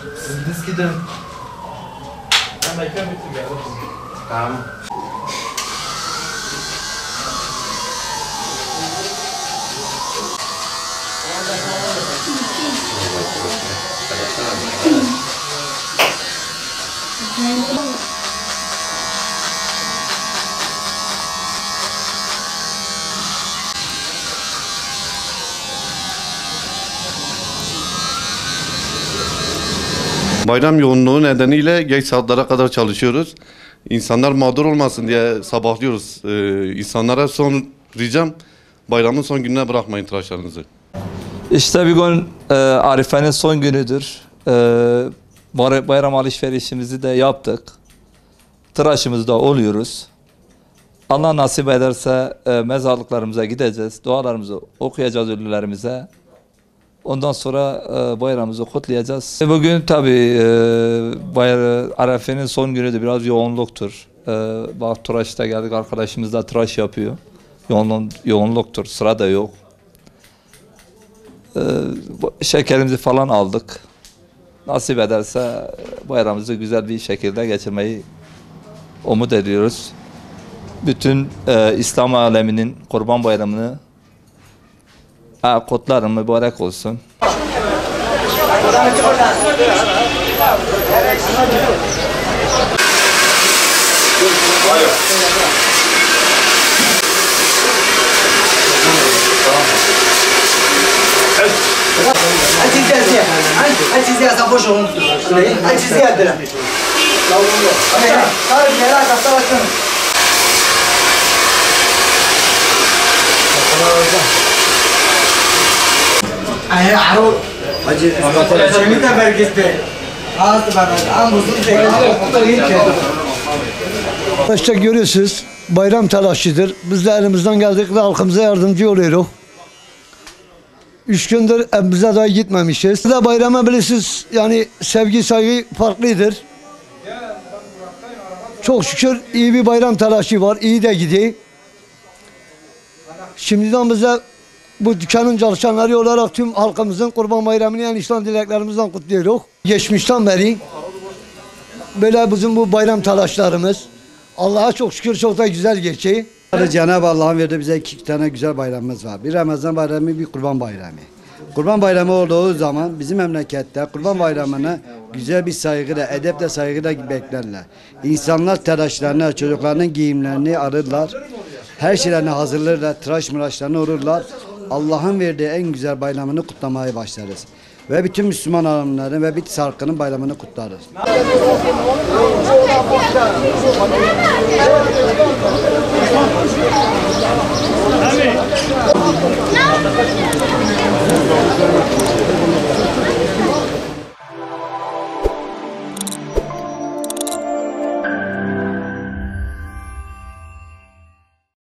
Siz gidin. Ben mekan bitir geldim. Tamam. Bayram yoğunluğu nedeniyle geç saatlere kadar çalışıyoruz. İnsanlar mağdur olmasın diye sabahlıyoruz. İnsanlara son ricam bayramın son gününe bırakmayın tıraşlarınızı. İşte bir gün Arife'nin son günüdür. Bayram alışverişimizi de yaptık. Tıraşımızda oluyoruz. Allah nasip ederse mezarlıklarımıza gideceğiz. Dualarımızı okuyacağız ölülerimize. Ondan sonra bayramımızı kutlayacağız. Bugün tabii Arife'nin son günü de biraz yoğunluktur. Bak tıraşta geldik, arkadaşımız da tıraş yapıyor. Yoğunluktur, sıra da yok. Şekerimizi falan aldık. Nasip ederse bayramımızı güzel bir şekilde geçirmeyi umut ediyoruz. Bütün İslam aleminin Kurban Bayramı'nı kutlarım, mübarek olsun. İşte görüyorsunuz bayram telaşıdır. Biz de elimizden geldikçe halkımıza yardımcı oluyoruz. 3 gündür evimize dahi gitmemişiz. Biz de bayrama bilirsiniz yani sevgi saygı farklıdır. Çok şükür iyi bir bayram telaşı var. İyi de gidiyor. Şimdiden bize bu dükkanın çalışanları olarak tüm halkımızın Kurban Bayramı'nı en içten dileklerimizden kutluyoruz. Geçmişten beri böyle bizim bu bayram telaşlarımız Allah'a çok şükür çok da güzel geçiyor. Cenab-ı Allah'ın verdiği bize 2 tane güzel bayramımız var. Bir Ramazan bayramı, bir Kurban bayramı. Kurban bayramı olduğu zaman bizim memlekette Kurban bayramını güzel bir saygıyla, edeple saygıyla beklerler. İnsanlar telaşlarını, çocuklarının giyimlerini arırlar. Her şeylerini hazırlarlar, tıraş mıraşlarını olurlar. Allah'ın verdiği en güzel bayramını kutlamaya başlarız. Ve bütün Müslüman alemlerin ve Bitlis halkının bayramını kutlarız.